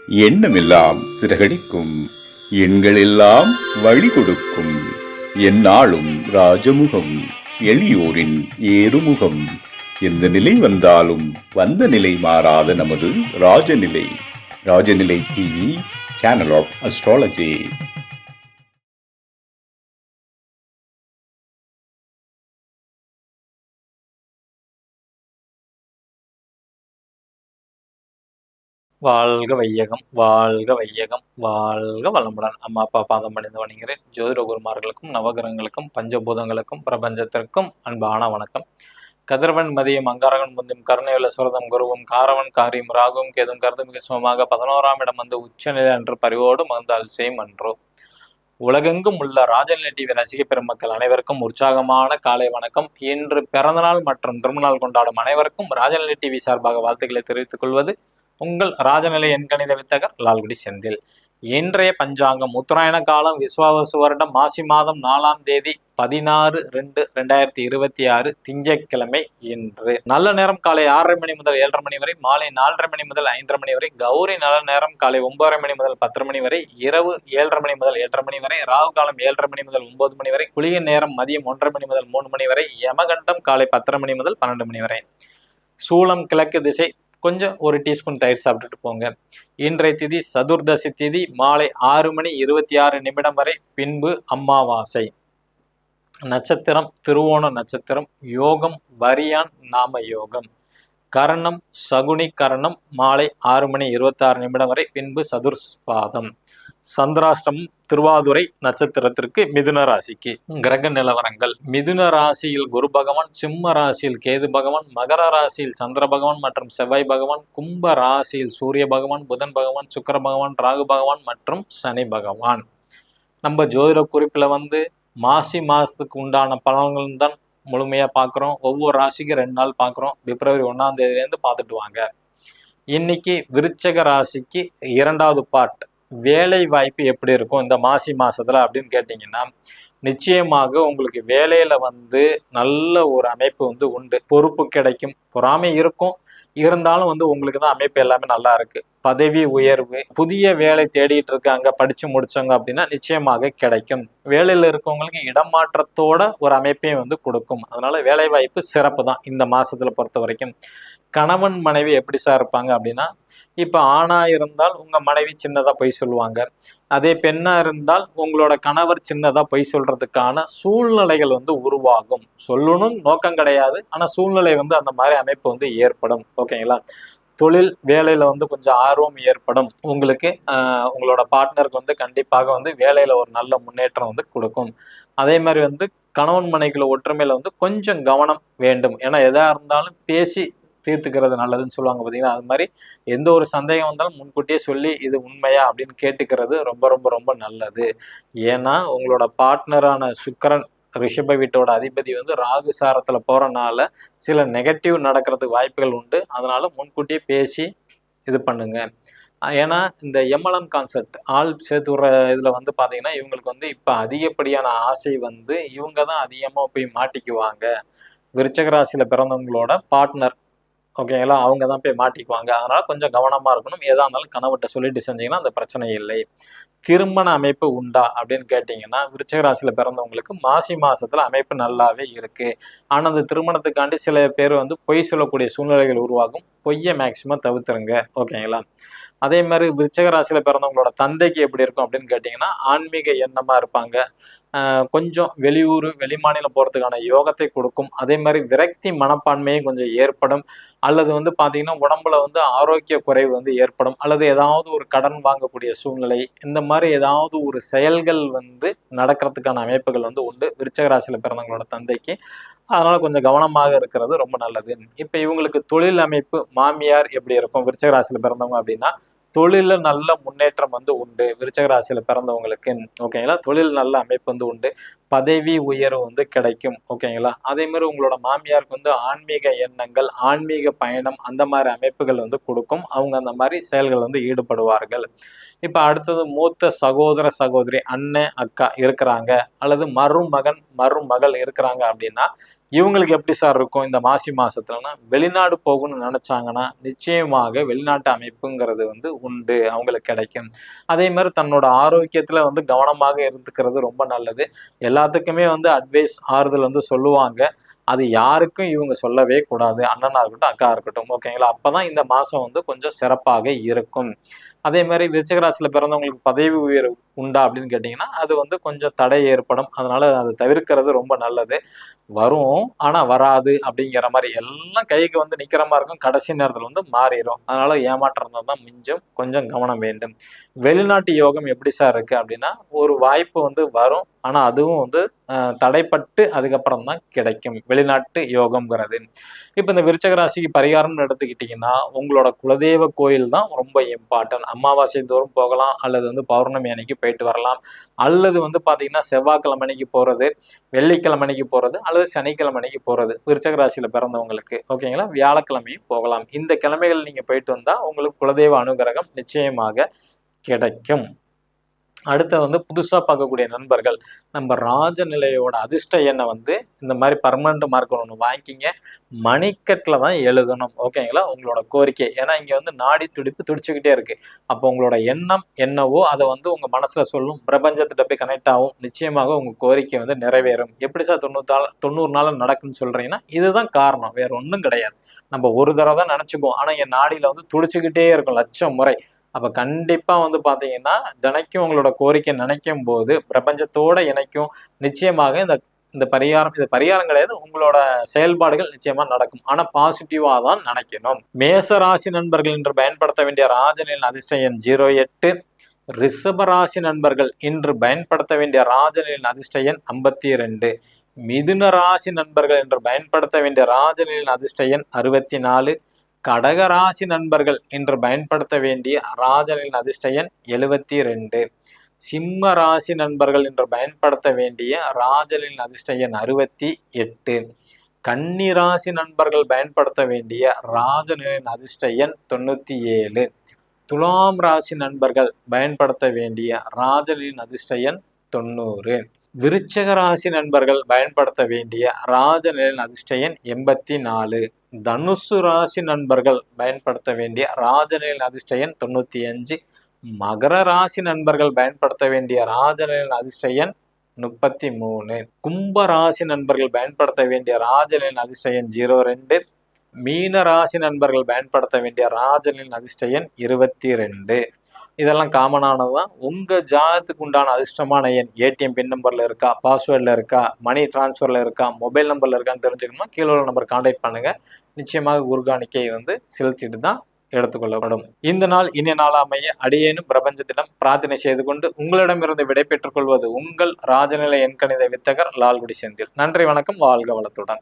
எண்ணமெல்லாம் சிறகடிக்கும், எண்களெல்லாம் வழி கொடுக்கும், எந்நாளும் ராஜமுகம், எளியோரின் ஏறுமுகம். எந்த நிலை வந்தாலும் வந்த நிலை மாறாத நமது Rajanilai. Rajanilai TV, channel of astrology. வாழ்க வையகம், வாழ்க வையகம், வாழ்க வளமுடன். அம்மா அப்பா பாதம் பணிந்து வணங்குகிறேன். ஜோதிட குருமார்களுக்கும் நவகிரகங்களுக்கும் பஞ்சபூதங்களுக்கும் பிரபஞ்சத்திற்கும் அன்பான வணக்கம். கதிரவன் மதியம் அங்காரகன் முந்தும் கருணையுள்ள சுரதம் குருவும் காரவன் காரியம் ராகும் கேதும் கருதுமிகு சுமமாக 11ஆம் இடம் வந்து உச்சநிலை அன்று பரிவோடு மகிழ்ந்தால் செய்யும் அன்றோ. உலகெங்கும் உள்ள ராஜநிலை டிவி ரசிக பெருமக்கள் அனைவருக்கும் உற்சாகமான காலை வணக்கம். இன்று பிறந்தநாள் மற்றும் திருமணநாள் கொண்டாடும் அனைவருக்கும் ராஜநிலை டிவி சார்பாக வாழ்த்துக்களை தெரிவித்துக் கொள்வது உங்கள் ராஜநிலை எண்கணித வித்தகர் லால்குடி செந்தில். இன்றைய பஞ்சாங்கம் உத்தராயண காலம் விஸ்வாவசு வருடம் மாசி மாதம் 4ஆம் தேதி 16/2/2026 திங்கட்கிழமை. இன்று நல்ல நேரம் காலை 6:30 மணி முதல் 7:30 மணி வரை, மாலை 4:30 மணி முதல் 5:30 மணி வரை, கௌரி நல்ல நேரம் காலை 9:30 மணி முதல் 10:00 மணி வரை, இரவு 7:30 மணி முதல் 8:30 மணி வரை, ராகு காலம் 7:30 மணி முதல் 9 மணி வரை, குளிய நேரம் மதியம் 1:30 மணி முதல் 3 மணி வரை, யமகண்டம் காலை 10:30 மணி முதல் 12 மணி வரை. சூலம் கிழக்கு திசை. கொஞ்சம் ஒரு டீஸ்பூன் தயிர் சாப்பிட்டுட்டு போங்க. இன்றைய திதி சதுர்தசி திதி மாலை 6:26 வரை, பின்பு அமாவாசை. நட்சத்திரம் திருவோண நட்சத்திரம். யோகம் வரியான் நாம யோகம். கரணம் சகுனி கரணம் மாலை 6:26 வரை, பின்பு சதுர்ஸ்பாதம். சந்திராஷ்டமம் திருவாதுரை நட்சத்திரத்திற்கு மிதுன ராசிக்கு. கிரக நிலவரங்கள்: மிதுன ராசியில் குரு பகவான், சிம்ம ராசியில் கேது பகவான், மகர ராசியில் சந்திர பகவான் மற்றும் செவ்வாய் பகவான், கும்ப ராசியில் சூரிய பகவான், புதன் பகவான், சுக்கிர பகவான், ராகு பகவான் மற்றும் சனி பகவான். நம்ம ஜோதிட குறிப்பில் மாசி மாசத்துக்கு உண்டான பலன்கள் தான் முழுமையா பார்க்குறோம். ஒவ்வொரு ராசிக்கு 2 நாள் பார்க்குறோம். பிப்ரவரி 1ஆம் தேதியிலேருந்து பார்த்துட்டு வாங்க. இன்னைக்கு விருச்சக ராசிக்கு 2வது பார்ட். வேலை வாய்ப்பு எப்படி இருக்கும் இந்த மாசி மாசத்துல அப்படின்னு கேட்டீங்கன்னா, நிச்சயமாக உங்களுக்கு வேலையில நல்ல ஒரு அமைப்பு உண்டு. பொறுப்பு கிடைக்கும், பொறாமை இருக்கும், இருந்தாலும் உங்களுக்கு தான் அமைப்பு எல்லாமே நல்லா இருக்கு. பதவி உயர்வு, புதிய வேலை தேடிட்டு இருக்காங்க படிச்சு முடிச்சவங்க அப்படின்னா நிச்சயமாக கிடைக்கும். வேலையில இருக்கவங்களுக்கு இடமாற்றத்தோட ஒரு அமைப்பையும் கொடுக்கும். அதனால வேலை வாய்ப்பு சிறப்பு தான் இந்த மாசத்துல பொறுத்த வரைக்கும். கணவன் மனைவி எப்படி சார் இருப்பாங்க அப்படின்னா, இப்ப ஆணா இருந்தால் உங்க மனைவி சின்னதா பொய் சொல்லுவாங்க. அதே பெண்ணா இருந்தால் உங்களோட கணவர் சின்னதா பொய் சொல்றதுக்கான சூழ்நிலைகள் உருவாகும். சொல்லணும் நோக்கம் கிடையாது, ஆனா சூழ்நிலை அந்த மாதிரி அமைப்பு ஏற்படும். ஓகேங்களா? தொழில் வேலையில கொஞ்சம் ஆர்வம் ஏற்படும் உங்களுக்கு. உங்களோட பார்ட்னருக்கு கண்டிப்பாக வேலையில ஒரு நல்ல முன்னேற்றம் கொடுக்கும். அதே மாதிரி கணவன் மனைவிக்குள்ள ஒற்றுமையில கொஞ்சம் கவனம் வேண்டும். ஏன்னா எதா இருந்தாலும் பேசி தீர்த்துக்கிறது நல்லதுன்னு சொல்லுவாங்க பார்த்தீங்கன்னா, அது மாதிரி எந்த ஒரு சந்தேகம் வந்தாலும் முன்கூட்டியே சொல்லி இது உண்மையா அப்படின்னு கேட்டுக்கிறது ரொம்ப ரொம்ப ரொம்ப நல்லது. ஏன்னா உங்களோட பார்ட்னரான சுக்கிரன் ரிஷப வீட்டோட அதிபதி ராகு சாரத்துல போறனால சில நெகட்டிவ் நடக்கிறதுக்கு வாய்ப்புகள் உண்டு. அதனால முன்கூட்டியே பேசி இது பண்ணுங்க. ஏன்னா இந்த எம்எல்எம் கான்செப்ட் ஆள் சேர்த்து விடுற இதுல பாத்தீங்கன்னா, இவங்களுக்கு இப்ப அதிகப்படியான ஆசை இவங்க தான் அதிகமா போய் மாட்டிக்குவாங்க. விருச்சக ராசியில பிறந்தவங்களோட பார்ட்னர், ஓகேங்களா, அவங்க தான் போய் மாட்டிக்குவாங்க. அதனால கொஞ்சம் கவனமா இருக்கணும். எதா இருந்தாலும் கணவர்கிட்ட சொல்லிட்டு செஞ்சீங்கன்னா அந்த பிரச்சனை இல்லை. திருமண அமைப்பு உண்டா அப்படின்னு கேட்டீங்கன்னா, விருச்சிக ராசியில பிறந்தவங்களுக்கு மாசி மாசத்துல அமைப்பு நல்லாவே இருக்கு. ஆனா அந்த திருமணத்துக்காண்டி சில பேர் பொய் சொல்லக்கூடிய சூழ்நிலைகள் உருவாகும். பொய்யை மேக்சிமம் தவிர்த்துருங்க. ஓகேங்களா? அதே மாதிரி விருச்சிக ராசியில பிறந்தவங்களோட தந்தைக்கு எப்படி இருக்கும் அப்படின்னு கேட்டீங்கன்னா, ஆன்மீக எண்ணமா இருப்பாங்க. கொஞ்சம் வெளியூர் வெளிமாநிலம் போறதுக்கான யோகத்தை கொடுக்கும். அதே மாதிரி விரக்தி மனப்பான்மையும் கொஞ்சம் ஏற்படும். அல்லது பாத்தீங்கன்னா உடம்புல ஆரோக்கிய குறைவு ஏற்படும். அல்லது ஏதாவது ஒரு கடன் வாங்கக்கூடிய சூழ்நிலை, இந்த மாதிரி ஏதாவது ஒரு செயல்கள் நடக்கிறதுக்கான அமைப்புகள் உண்டு விருச்சிக ராசியில பிறந்தவங்களோட தந்தைக்கு. அதனால கொஞ்சம் கவனமாக இருக்கிறது ரொம்ப நல்லது. இப்ப இவங்களுக்கு தொழில் அமைப்பு மாமியார் எப்படி இருக்கும் விருச்சிக ராசியில பிறந்தவங்க அப்படின்னா, தொழில நல்ல முன்னேற்றம் உண்டு விருச்சிக ராசியில பிறந்தவங்களுக்கு. ஓகேங்களா? தொழில் நல்ல அமைப்பு உண்டு. பதவி உயர்வு வந்து கிடைக்கும். ஓகேங்களா? அதே மாதிரி உங்களோட மாமியாருக்கு வந்து ஆன்மீக எண்ணங்கள், ஆன்மீக பயணம் அந்த மாதிரி அமைப்புகள் வந்து கொடுக்கும். அவங்க அந்த மாதிரி செயல்கள் வந்து ஈடுபடுவார்கள். இப்ப அடுத்தது மூத்த சகோதர சகோதரி, அண்ணன் அக்கா இருக்கிறாங்க, அல்லது மருமகன் மருமகள் இருக்கிறாங்க அப்படின்னா இவங்களுக்கு எப்படி சார் இருக்கும் இந்த மாசி மாசத்துலன்னா, வெளிநாடு போகணும்னு நினைச்சாங்கன்னா நிச்சயமாக வெளிநாட்டு அமைப்புங்கிறது வந்து உண்டு, அவங்களுக்கு கிடைக்கும். அதே மாதிரி தன்னோட ஆரோக்கியத்துல வந்து கவனமாக இருந்துக்கிறது ரொம்ப நல்லது. எல்லாத்துக்குமே வந்து அட்வைஸ் ஆறுதல் வந்து சொல்லுவாங்க. அது யாருக்கும் இவங்க சொல்லவே கூடாது. அண்ணனா இருக்கட்டும், அக்கா இருக்கட்டும். ஓகேங்களா? அப்பதான் இந்த மாசம் வந்து கொஞ்சம் சிறப்பாக இருக்கும். அதே மாதிரி விருச்சிக ராசியில பிறந்தவங்களுக்கு பதவி உயர்வு உண்டா அப்படின்னு கேட்டீங்கன்னா, அது வந்து கொஞ்சம் தடை ஏற்படும். அதனால அதை தவிர்க்கிறது ரொம்ப நல்லது. வரும், ஆனா வராது அப்படிங்கிற மாதிரி எல்லாம் கைக்கு வந்து நிக்கிற மாதிரி இருக்கும். கடைசி நேரத்துல வந்து மாறிடும். அதனால ஏமாற்றம் தான் மிஞ்சும். கொஞ்சம் கவனம் வேண்டும். வெளிநாட்டு யோகம் எப்படி சார் இருக்கு அப்படின்னா, ஒரு வாய்ப்பு வந்து வரும். ஆனா அதுவும் வந்து தடைப்பட்டு அதுக்கப்புறம் தான் கிடைக்கும் வெளிநாட்டு யோகம்ங்கிறது. இப்ப இந்த விருச்சக ராசிக்கு பரிகாரம்னு எடுத்துக்கிட்டீங்கன்னா, உங்களோட குலதெய்வ கோயில் தான் ரொம்ப இம்பார்ட்டன்ட். அமாவாசை தோறும் போகலாம், அல்லது வந்து பௌர்ணமி அன்னைக்கு போயிட்டு வரலாம், அல்லது வந்து பாத்தீங்கன்னா செவ்வாய்க்கிழமை அன்னைக்கு போறது, வெள்ளிக்கிழமை அன்னைக்கு போறது, அல்லது சனிக்கிழமை அன்னைக்கு போறது. விருச்சக ராசியில பிறந்தவங்களுக்கு ஓகேங்களா? வியாழக்கிழமையும் போகலாம். இந்த கிழமைகள் நீங்க போயிட்டு வந்தா உங்களுக்கு குலதெய்வ அனுகிரகம் நிச்சயமாக கிடைக்கும். அடுத்து வந்து புதுசா பார்க்கக்கூடிய நண்பர்கள், நம்ம ராஜநிலையோட அதிர்ஷ்ட எண்ணை வந்து இந்த மாதிரி பர்மனண்ட் மார்க்கர் ஒன்று வாங்கிக்கிங்க. மணிக்கட்டில் தான் எழுதணும். ஓகேங்களா? உங்களோட கோரிக்கை. ஏன்னா இங்க வந்து நாடி துடிப்பு துடிச்சுக்கிட்டே இருக்கு. அப்போ உங்களோட எண்ணம் என்னவோ அதை வந்து உங்க மனசுல சொல்லும், பிரபஞ்சத்திட்ட போய் கனெக்ட் ஆகும். நிச்சயமாக உங்க கோரிக்கை வந்து நிறைவேறும். எப்படி சார் 90 நாள் நடக்குன்னு சொல்றீங்கன்னா, இதுதான் காரணம், வேற ஒன்றும் கிடையாது. நம்ம ஒரு தடவை தான் நினைச்சுக்குவோம், ஆனா என் நாடியில வந்து துடிச்சுக்கிட்டே இருக்கும் லட்சம் முறை. அப்ப கண்டிப்பா வந்து பாத்தீங்கன்னா, தினைக்கும் உங்களோட கோரிக்கை நினைக்கும் போது பிரபஞ்சத்தோட இணைக்கும். நிச்சயமாக இந்த பரிகாரம், இது பரிகாரம் கிடையாது, உங்களோட செயல்பாடுகள் நிச்சயமா நடக்கும். ஆனா பாசிட்டிவா தான் நினைக்கணும். மேச ராசி நண்பர்கள் இன்று பயன்படுத்த வேண்டிய ராஜநிலையின் அதிர்ஷ்ட எண் 08. ரிஷப ராசி நண்பர்கள் இன்று பயன்படுத்த வேண்டிய ராஜநிலையின் அதிர்ஷ்ட எண் 52. மிதுன ராசி நண்பர்கள் இன்று பயன்படுத்த வேண்டிய ராஜநிலையின் அதிர்ஷ்ட எண் 64. கடக ராசி நண்பர்கள் இன்று பயன்படுத்த வேண்டிய ராஜனின் அதிர்ஷ்ட எண் 72. சிம்ம ராசி நண்பர்கள் இன்று பயன்படுத்த வேண்டிய ராஜனின் அதிர்ஷ்ட எண் 68. கன்னி ராசி நண்பர்கள் பயன்படுத்த வேண்டிய ராஜனின் அதிர்ஷ்ட எண் 97. துலாம் ராசி நண்பர்கள் பயன்படுத்த வேண்டிய ராஜனின் அதிர்ஷ்ட எண் 90. விருச்சக ராசி நண்பர்கள் பயன்படுத்த வேண்டிய ராஜநிலையின் அதிர்ஷ்ட எண் 84. தனுசு ராசி நண்பர்கள் பயன்படுத்த வேண்டிய ராஜநிலையின் அதிர்ஷ்ட எண் 95. மகர ராசி நண்பர்கள் பயன்படுத்த வேண்டிய ராஜநிலையின் அதிர்ஷ்ட எண் 33. கும்ப ராசி நண்பர்கள் பயன்படுத்த வேண்டிய ராஜநிலையின் அதிர்ஷ்ட எண் 02. மீன ராசி நண்பர்கள் பயன்படுத்த வேண்டிய ராஜநிலையின் அதிர்ஷ்ட எண் 22. இதெல்லாம் காமனானதுதான். உங்க ஜாதகத்துக்கு உண்டான அதிர்ஷ்டமான எண் ஏடிஎம் பின் நம்பர்ல இருக்கா, பாஸ்வேர்டில் இருக்கா, மணி டிரான்ஸ்ஃபர்ல இருக்கா, மொபைல் நம்பர்ல இருக்கான்னு தெரிஞ்சுக்கணுமா கீழே உள்ள நம்பர் கான்டாக்ட் பண்ணுங்க. நிச்சயமாக குருகாணிக்கை வந்து செலுத்திட்டு தான் எடுத்துக்கொள்ளப்படும். இந்த நாள் இனிய நாள் அமைய அடியேனும் பிரபஞ்சத்திடம் பிரார்த்தனை செய்து கொண்டு உங்களிடமிருந்து விடை பெற்றுக் கொள்வது உங்கள் ராஜநிலை எண்கணித வித்தகர் லால்குடி செந்தில். நன்றி, வணக்கம், வாழ்க வளத்துடன்.